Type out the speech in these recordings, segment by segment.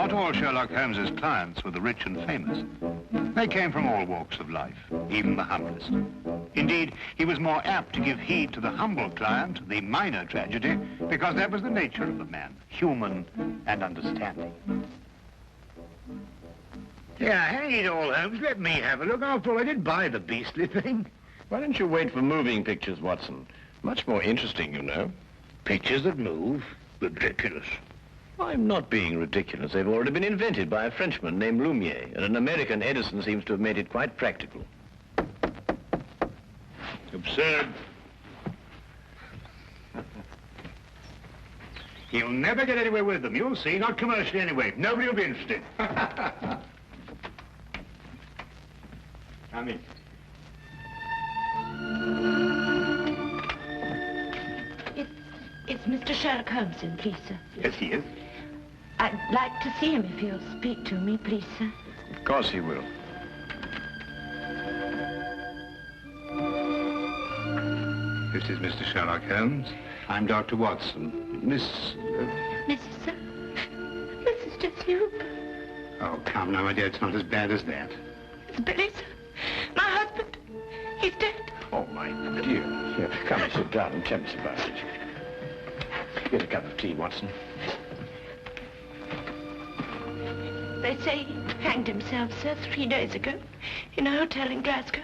Not all Sherlock Holmes's clients were the rich and famous. They came from all walks of life, even the humblest. Indeed, he was more apt to give heed to the humble client, the minor tragedy, because that was the nature of the man, human and understanding. Yeah, hang it all, Holmes. Let me have a look. After all, I did buy the beastly thing. Why don't you wait for moving pictures, Watson? Much more interesting, you know. Pictures that move? Ridiculous. I'm not being ridiculous. They've already been invented by a Frenchman named Lumiere, and an American Edison seems to have made it quite practical. Absurd. He'll never get anywhere with them, you'll see. Not commercially anyway. Nobody will be interested. Come in. It's Mr. Sherlock Holmes, please, sir. Yes, he is. I'd like to see him if he'll speak to me, please, sir. Of course he will. This is Mr. Sherlock Holmes. I'm Dr. Watson. Mrs. sir? Mrs. Jessie Hooper. Oh, come now, my dear. It's not as bad as that. It's Billy, sir. My husband. He's dead. Oh, my dear. Here, come and sit down and tell us about it. Get a cup of tea, Watson. They say he hanged himself, sir, 3 days ago in a hotel in Glasgow.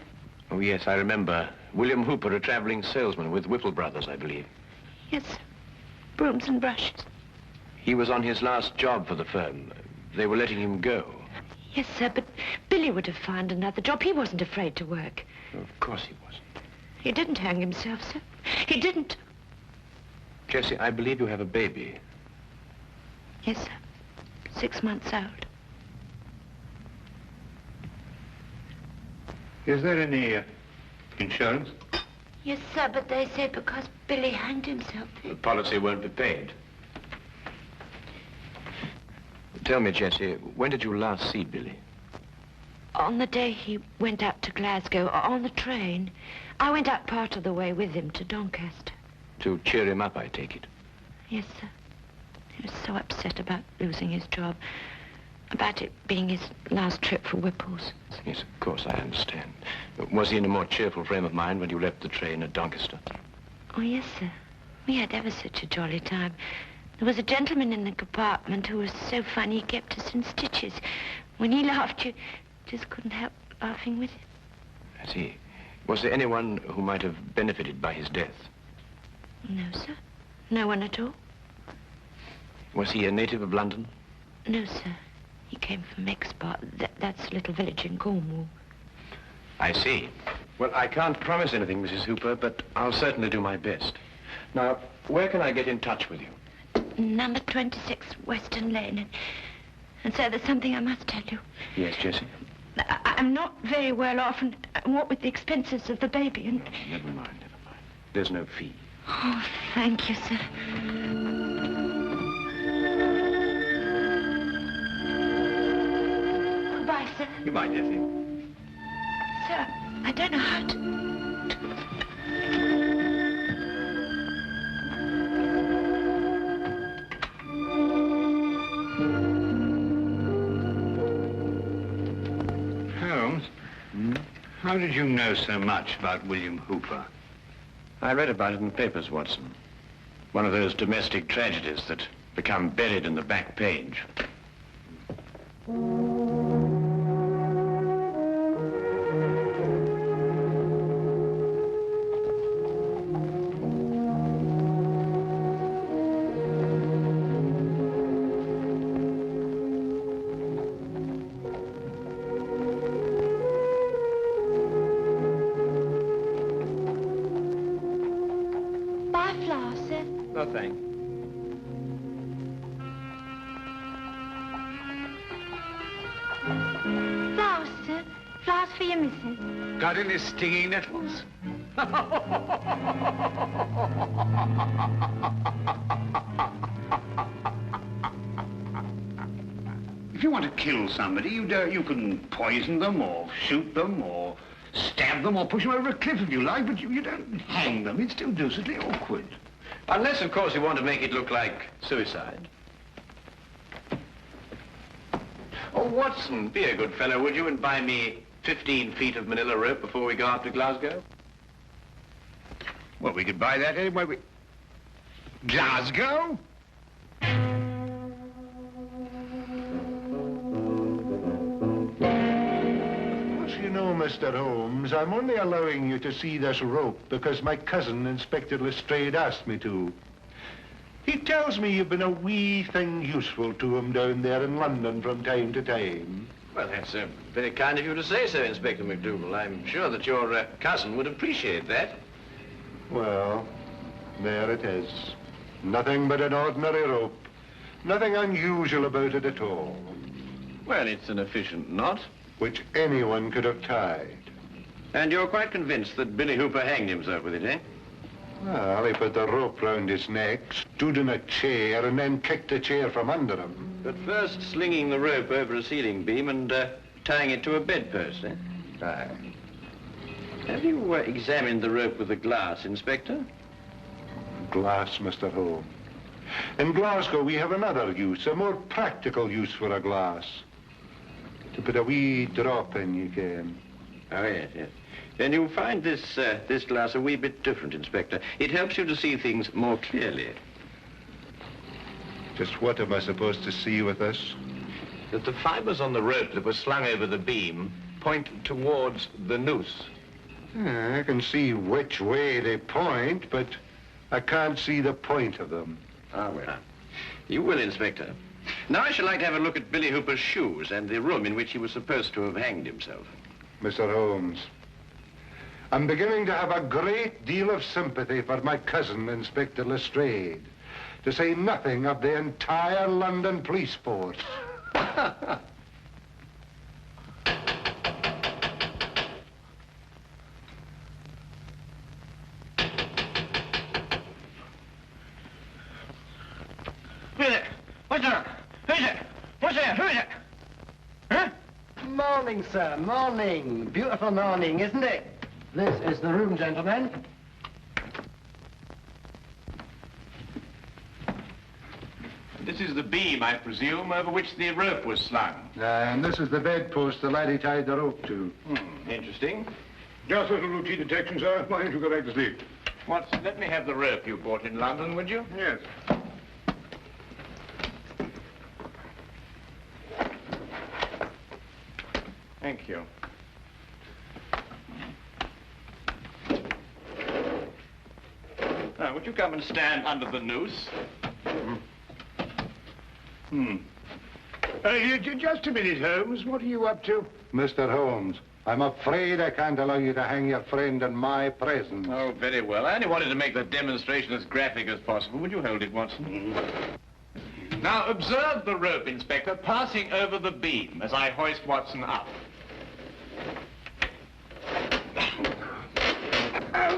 Oh, yes, I remember. William Hooper, a traveling salesman with Whipple Brothers, I believe. Yes, sir. Brooms and brushes. He was on his last job for the firm. They were letting him go. Yes, sir, but Billy would have found another job. He wasn't afraid to work. Of course he wasn't. He didn't hang himself, sir. He didn't. Jessie, I believe you have a baby. Yes, sir. 6 months old. Is there any insurance? Yes, sir, but they say because Billy hanged himself. The policy won't be paid. Tell me, Jessie, when did you last see Billy? On the day he went out to Glasgow, on the train. I went out part of the way with him to Doncaster. To cheer him up, I take it. Yes, sir. He was so upset about losing his job, about it being his last trip for Whipple's. Yes, of course, I understand. Was he in a more cheerful frame of mind when you left the train at Doncaster? Oh, yes, sir. We had ever such a jolly time. There was a gentleman in the compartment who was so funny he kept us in stitches. When he laughed, you just couldn't help laughing with him. I see. Was there anyone who might have benefited by his death? No, sir. No one at all. Was he a native of London? No, sir. He came from Exbar. That's a little village in Cornwall. I see. Well, I can't promise anything, Mrs. Hooper, but I'll certainly do my best. Now, where can I get in touch with you? Number 26 Western Lane. And sir, there's something I must tell you. Yes, Jessie? I'm not very well off, and what with the expenses of the baby and... No, never mind, never mind. There's no fee. Oh, thank you, sir. Goodbye, sir. Goodbye, Jessie. Sir, I don't know how to... Holmes, how did you know so much about William Hooper? I read about it in the papers, Watson. One of those domestic tragedies that become buried in the back page. No, thanks. Flowers, sir. Flowers for your missus. Got any stinging nettles? If you want to kill somebody, you can poison them or shoot them or stab them or push them over a cliff if you like, but you don't hang them. It's still deucedly awkward. Unless, of course, you want to make it look like suicide. Oh, Watson, be a good fellow, would you, and buy me 15 feet of manila rope before we go out to Glasgow? Well, we could buy that anyway. Glasgow? You know, Mr. Holmes, I'm only allowing you to see this rope because my cousin, Inspector Lestrade, asked me to. He tells me you've been a wee thing useful to him down there in London from time to time. Well, that's very kind of you to say so, Inspector McDougal. I'm sure that your cousin would appreciate that. Well, there it is. Nothing but an ordinary rope. Nothing unusual about it at all. Well, it's an efficient knot. Which anyone could have tied. And you're quite convinced that Billy Hooper hanged himself with it, eh? Well, he put the rope round his neck, stood in a chair, and then kicked the chair from under him. But first slinging the rope over a ceiling beam and tying it to a bedpost, eh? Aye. Have you examined the rope with a glass, Inspector? Glass, Mr. Holmes. In Glasgow, we have another use, a more practical use for a glass. To put a wee drop in, you can. Oh, yes, yes. Then you'll find this glass a wee bit different, Inspector. It helps you to see things more clearly. Just what am I supposed to see with this? That the fibers on the rope that were slung over the beam point towards the noose. Yeah, I can see which way they point, but I can't see the point of them. Ah, well. You will, Inspector. Now I should like to have a look at Billy Hooper's shoes and the room in which he was supposed to have hanged himself. Mr. Holmes, I'm beginning to have a great deal of sympathy for my cousin, Inspector Lestrade, to say nothing of the entire London police force. What's that? Who's it? What's that? Who is it? Huh? Morning, sir. Morning. Beautiful morning, isn't it? This is the room, gentlemen. This is the beam, I presume, over which the rope was slung. And this is the bedpost the laddie tied the rope to. Interesting. Just a little routine detection, sir. Why don't you go back to sleep? Watson, let me have the rope you bought in London, would you? Yes. Thank you. Now, would you come and stand under the noose? Just a minute, Holmes. What are you up to? Mr. Holmes, I'm afraid I can't allow you to hang your friend in my presence. Oh, very well. I only wanted to make the demonstration as graphic as possible. Would you hold it, Watson? Now, observe the rope, Inspector, passing over the beam as I hoist Watson up.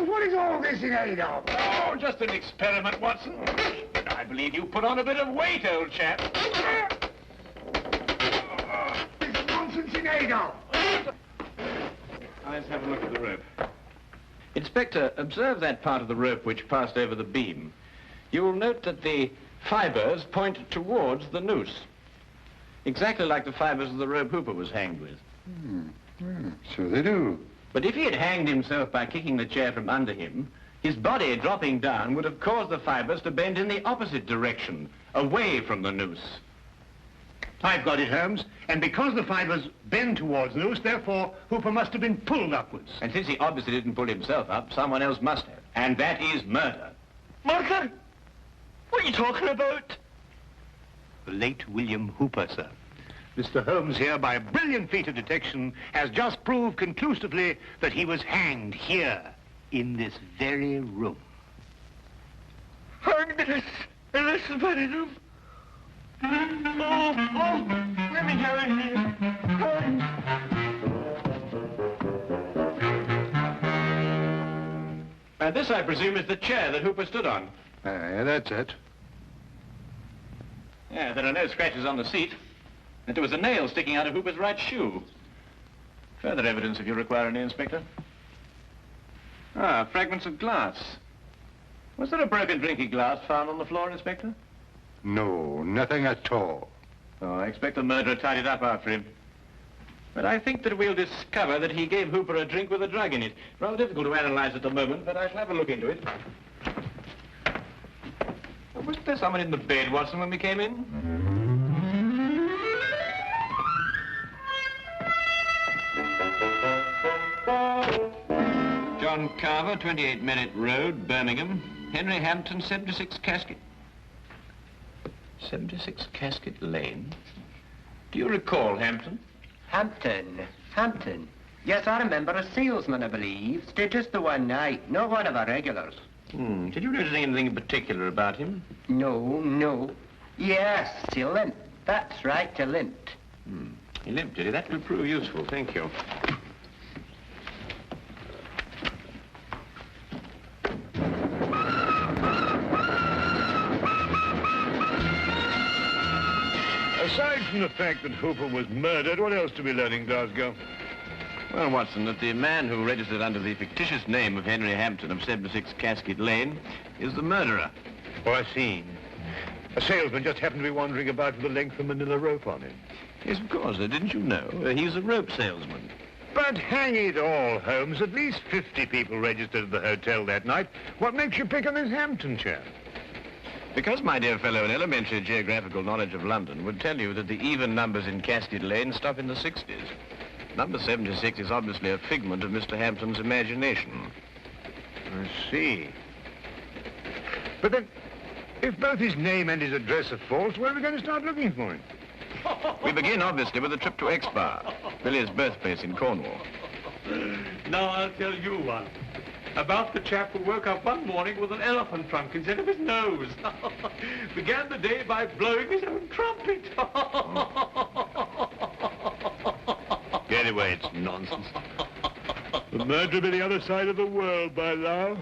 What is all this in aid of? Oh, just an experiment, Watson. I believe you put on a bit of weight, old chap. This nonsense in aid of. Let's have a look at the rope. Inspector, observe that part of the rope which passed over the beam. You will note that the fibers point towards the noose. Exactly like the fibers of the rope Hooper was hanged with. So they do. But if he had hanged himself by kicking the chair from under him, his body dropping down would have caused the fibers to bend in the opposite direction, away from the noose. I've got it, Holmes. And because the fibers bend towards the noose, therefore, Hooper must have been pulled upwards. And since he obviously didn't pull himself up, someone else must have. And that is murder. Murder? What are you talking about? The late William Hooper, sir. Mr. Holmes here, by a brilliant feat of detection, has just proved conclusively that he was hanged here, in this very room. Hanged in this very room? Let me go in here. And this, I presume, is the chair that Hooper stood on. Yeah, that's it. Yeah, there are no scratches on the seat. And there was a nail sticking out of Hooper's right shoe. Further evidence if you require any, Inspector. Ah, fragments of glass. Was there a broken drinking glass found on the floor, Inspector? No, nothing at all. Oh, I expect the murderer tied it up after him. But I think that we'll discover that he gave Hooper a drink with a drug in it. Rather difficult to analyze at the moment, but I shall have a look into it. Wasn't there someone in the bed, Watson, when we came in? John Carver, 28 Minute Road, Birmingham. Henry Hampton, 76 Casket... 76 Casket Lane? Do you recall Hampton? Hampton. Yes, I remember a salesman, I believe. Stayed just the one night, not one of our regulars. Did you notice anything in particular about him? No. Yes, he limped. That's right, he limped. He limped, did he? That will prove useful, thank you. Aside from the fact that Hooper was murdered, what else do we learn in Glasgow? Well, Watson, that the man who registered under the fictitious name of Henry Hampton of 76 Casket Lane is the murderer. Oh, I see. A salesman just happened to be wandering about with a length of manila rope on him. Yes, of course. Didn't you know? He's a rope salesman. But hang it all, Holmes, at least 50 people registered at the hotel that night. What makes you pick on this Hampton chap? Because, my dear fellow, an elementary geographical knowledge of London would tell you that the even numbers in Casket Lane stop in the 60s. Number 76 is obviously a figment of Mr. Hampton's imagination. I see. But then, if both his name and his address are false, where are we going to start looking for him? We begin, obviously, with a trip to Exbar, Billy's birthplace in Cornwall. Now I'll tell you one. About the chap who woke up one morning with an elephant trunk instead of his nose. Began the day by blowing his own trumpet. Anyway, it's nonsense. The murderer be the other side of the world by now.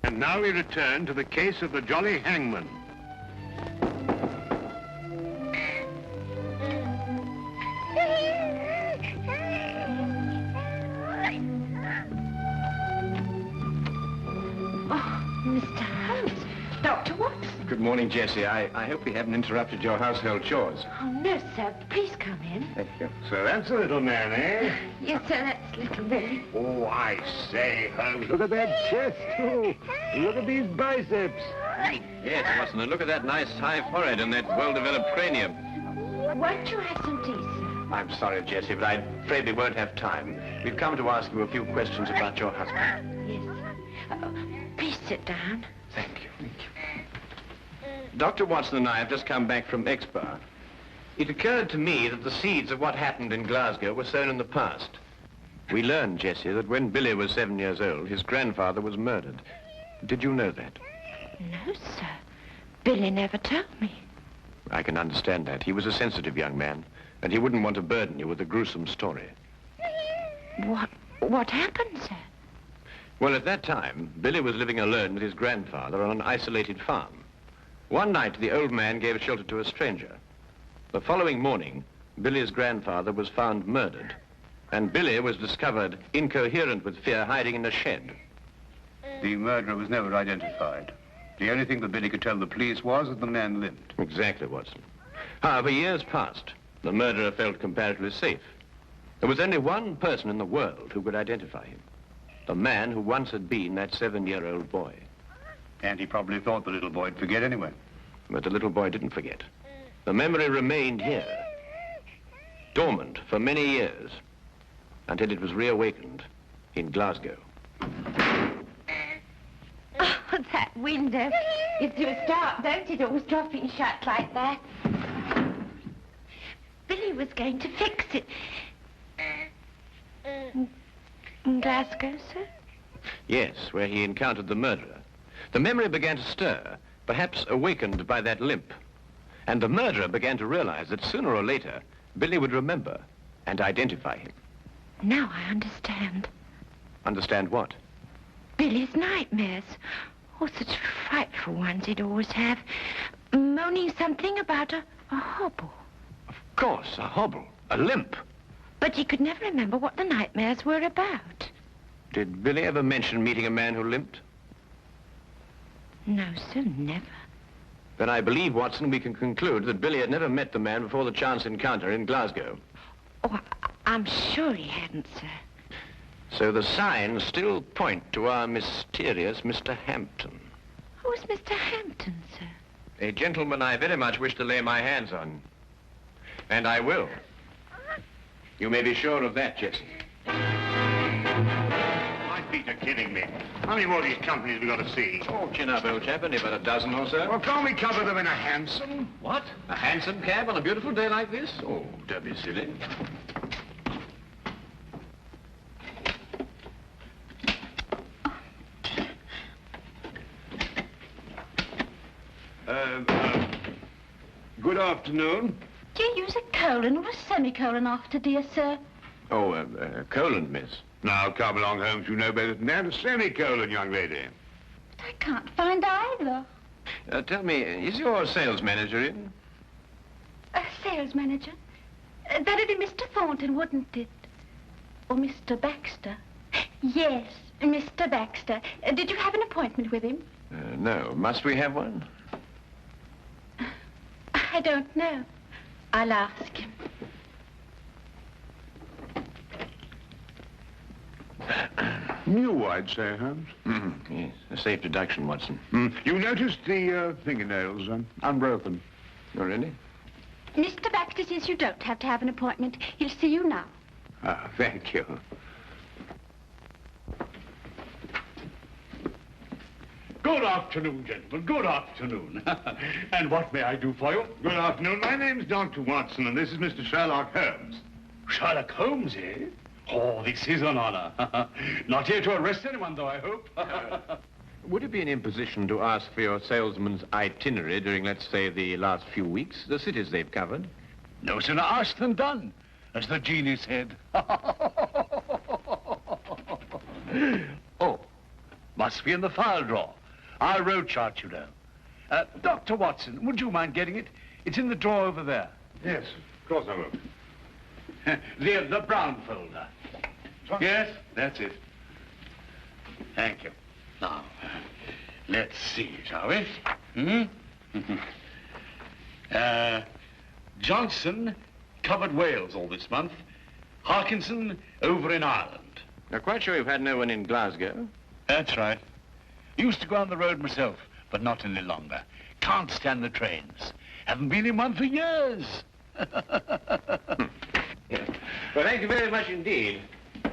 And now we return to the case of the Jolly Hangman. Mr. Holmes. Dr. Watson. Good morning, Jessie. I hope we haven't interrupted your household chores. Oh, no, sir. Please come in. Thank you. So that's a little man, eh? Yes, sir, that's little Billy. Oh, I say, Holmes, look at that chest, too. Look at these biceps. Yes, Watson, and look at that nice high forehead and that well-developed cranium. Won't you have some tea, sir? I'm sorry, Jessie, but I'm afraid we won't have time. We've come to ask you a few questions about your husband. Yes. Please sit down. Thank you. Dr. Watson and I have just come back from Exbar. It occurred to me that the seeds of what happened in Glasgow were sown in the past. We learned, Jessie, that when Billy was 7 years old, his grandfather was murdered. Did you know that? No, sir. Billy never told me. I can understand that. He was a sensitive young man, and he wouldn't want to burden you with a gruesome story. What happened, sir? Well, at that time, Billy was living alone with his grandfather on an isolated farm. One night, the old man gave shelter to a stranger. The following morning, Billy's grandfather was found murdered, and Billy was discovered incoherent with fear, hiding in a shed. The murderer was never identified. The only thing that Billy could tell the police was that the man limped. Exactly, Watson. However, years passed. The murderer felt comparatively safe. There was only one person in the world who could identify him. The man who once had been that 7-year-old boy. And he probably thought the little boy'd forget anyway. But the little boy didn't forget. The memory remained here, dormant for many years, until it was reawakened in Glasgow. Oh, that window. It's too dark, don't it? Always dropping shut like that. Billy was going to fix it. In Glasgow, sir? Yes, where he encountered the murderer. The memory began to stir, perhaps awakened by that limp. And the murderer began to realize that sooner or later, Billy would remember and identify him. Now I understand. Understand what? Billy's nightmares. Oh, such frightful ones he'd always have. Moaning something about a hobble. Of course, a hobble, a limp. But he could never remember what the nightmares were about. Did Billy ever mention meeting a man who limped? No, sir, never. Then I believe, Watson, we can conclude that Billy had never met the man before the chance encounter in Glasgow. Oh, I'm sure he hadn't, sir. So the signs still point to our mysterious Mr. Hampton. Who's Mr. Hampton, sir? A gentleman I very much wish to lay my hands on. And I will. You may be sure of that, Jessie. My feet are kidding me. How many more of these companies have we got to see? Oh, chin up, old chap. Only about a dozen or so. Well, can't we cover them in a hansom? What? A hansom cab on a beautiful day like this? Oh, don't be silly. Good afternoon. Do you use a colon or a semicolon after, dear sir? Oh, colon, miss. Now, come along, Holmes. You know better than that. A semicolon, young lady. But I can't find either. Tell me, is your sales manager in? A sales manager? That'd be Mr. Thornton, wouldn't it? Or Mr. Baxter? Yes, Mr. Baxter. Did you have an appointment with him? No. Must we have one? I don't know. I'll ask him. New, I'd say, Holmes. Yes, a safe deduction, Watson. You noticed the fingernails unbroken. Oh, really? Mr. Baxter says you don't have to have an appointment. He'll see you now. Ah, thank you. Good afternoon, gentlemen. Good afternoon. And what may I do for you? Good afternoon. My name's Dr. Watson, and this is Mr. Sherlock Holmes. Sherlock Holmes, eh? Oh, this is an honor. Not here to arrest anyone, though, I hope. Would it be an imposition to ask for your salesman's itinerary during, let's say, the last few weeks? The cities they've covered? No sooner asked than done, as the genie said. Oh, must be in the file drawer. Our road chart, you know. Dr. Watson, would you mind getting it? It's in the drawer over there. Yes, of course I will. The brown folder. Yes, that's it. Thank you. Now, let's see, shall we? Johnson covered Wales all this month. Harkinson over in Ireland. Now, quite sure you've had no one in Glasgow? That's right. Used to go on the road myself, but not any longer. Can't stand the trains. Haven't been in one for years. Yeah. Well, thank you very much indeed.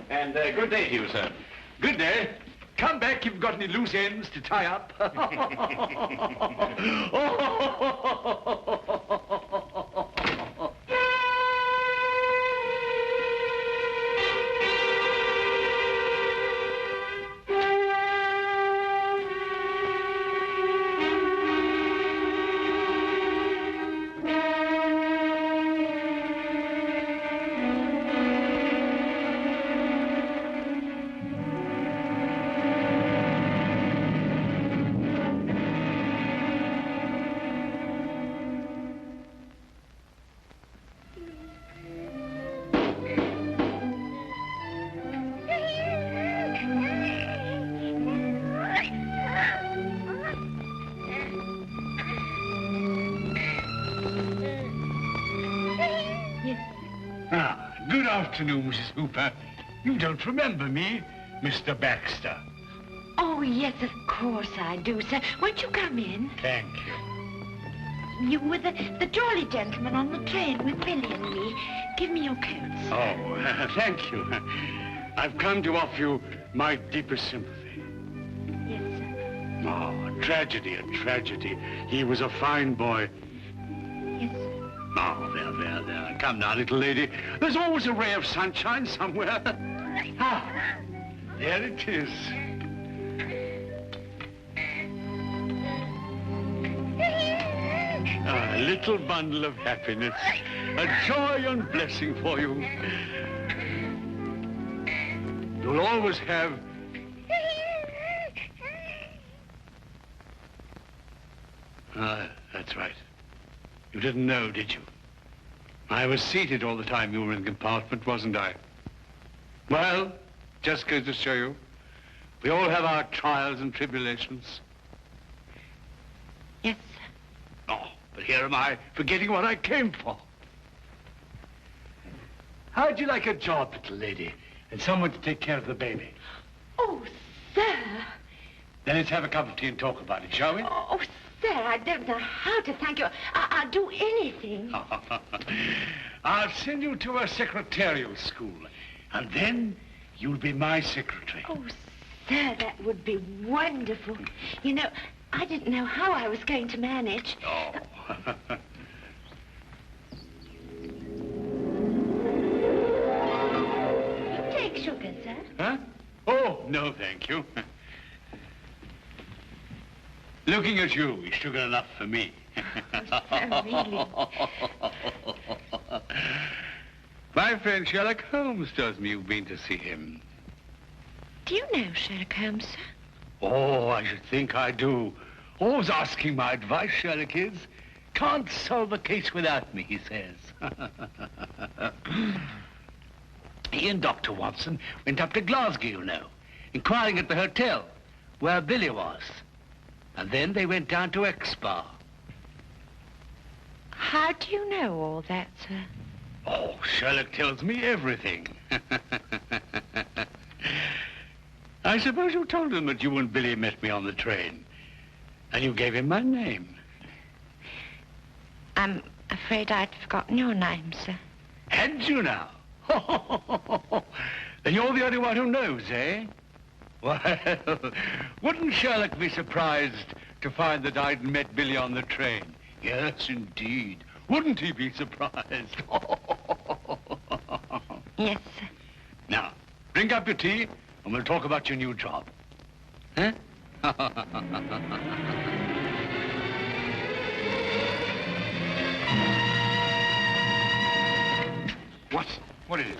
And good day to you, sir. Good day. Come back if you've got any loose ends to tie up. Good afternoon, Mrs. Hooper. You don't remember me, Mr. Baxter. Oh, yes, of course I do, sir. Won't you come in? Thank you. You were the jolly gentleman on the train with Billy and me. Give me your coats. Oh, thank you. I've come to offer you my deepest sympathy. Yes, sir. Oh, tragedy, a tragedy. He was a fine boy. Yes, sir. Oh, there. Come now, little lady. There's always a ray of sunshine somewhere. Ah, there it is. A little bundle of happiness. A joy and blessing for you. You'll always have... Ah, that's right. You didn't know, did you? I was seated all the time you were in the compartment, wasn't I? Well, just goes to show you, we all have our trials and tribulations. Yes, sir. Oh, but here am I, forgetting what I came for. How'd you like a job, little lady, and someone to take care of the baby? Oh, sir. Then let's have a cup of tea and talk about it, shall we? Oh, sir, I don't know how to thank you. I'll do anything. I'll send you to a secretarial school, and then you'll be my secretary. Oh, sir, that would be wonderful. You know, I didn't know how I was going to manage. Oh. You take sugar, sir? Huh? Oh, no, thank you. Looking at you is sugar enough for me. Oh, really? My friend Sherlock Holmes tells me you've been to see him. Do you know Sherlock Holmes, sir? Oh, I should think I do. Always asking my advice, Sherlock is. Can't solve a case without me, he says. He and Dr. Watson went up to Glasgow, you know, inquiring at the hotel where Billy was. And then they went down to Exbar. How do you know all that, sir? Oh, Sherlock tells me everything. I suppose you told him that you and Billy met me on the train. And you gave him my name. I'm afraid I'd forgotten your name, sir. Had you now? Then you're the only one who knows, eh? Well, wouldn't Sherlock be surprised to find that I'd met Billy on the train? Yes, indeed. Wouldn't he be surprised? Yes, sir. Now, drink up your tea, and we'll talk about your new job. Huh? What is it?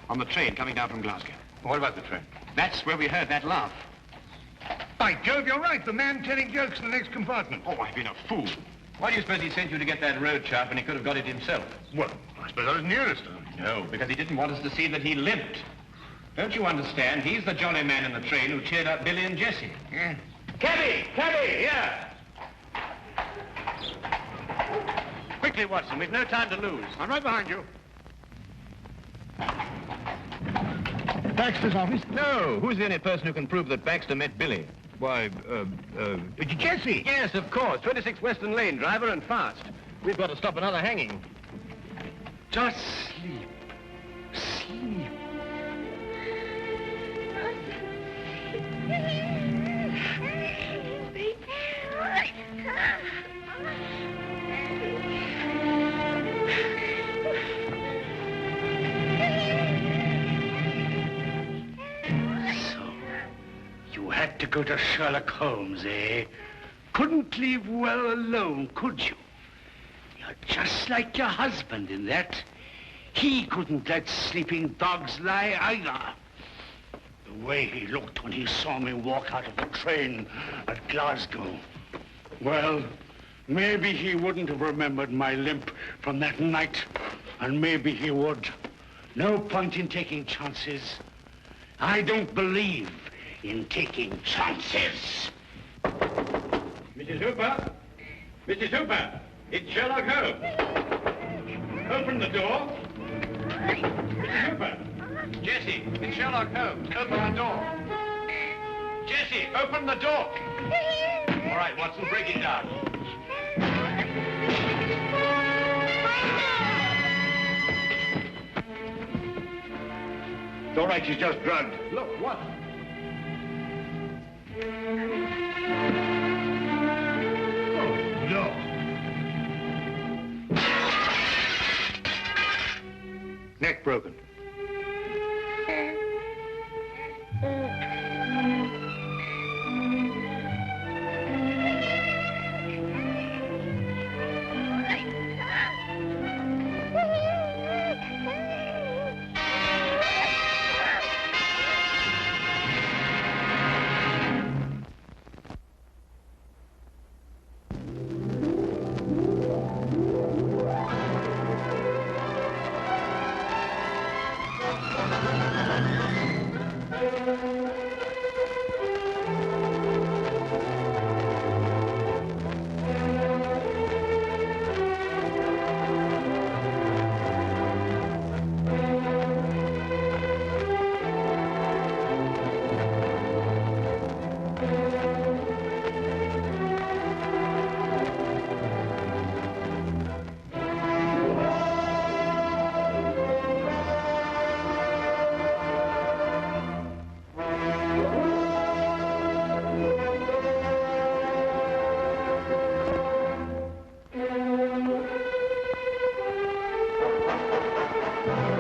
On the train coming down from Glasgow. What about the train? That's where we heard that laugh. By Jove, you're right. The man telling jokes in the next compartment. Oh, I've been a fool. Why do you suppose he sent you to get that road chart when he could have got it himself? Well, I suppose I was nearest to him. No, because he didn't want us to see that he limped. Don't you understand? He's the jolly man in the train who cheered up Billy and Jessie. Yeah. Cabby! Cabby! Here! Quickly, Watson. We've no time to lose. I'm right behind you. Baxter's office? No. Who's the only person who can prove that Baxter met Billy? Why, Jessie. Yes, of course. 26 Western Lane, driver and fast. We've got to stop another hanging. Just sleep. Sleep. You had to go to Sherlock Holmes, eh? Couldn't leave well alone, could you? You're just like your husband in that. He couldn't let sleeping dogs lie either. The way he looked when he saw me walk out of the train at Glasgow. Well, maybe he wouldn't have remembered my limp from that night, and maybe he would. No point in taking chances. I don't believe in taking chances. Mrs. Hooper? Mrs. Hooper! It's Sherlock Holmes. Open the door. Mrs. Hooper! Jessie, it's Sherlock Holmes. Open the door. Jessie, open the door. All right, Watson, break it down. It's all right, she's just drugged. Look, what? Oh, no. Neck broken. Bye.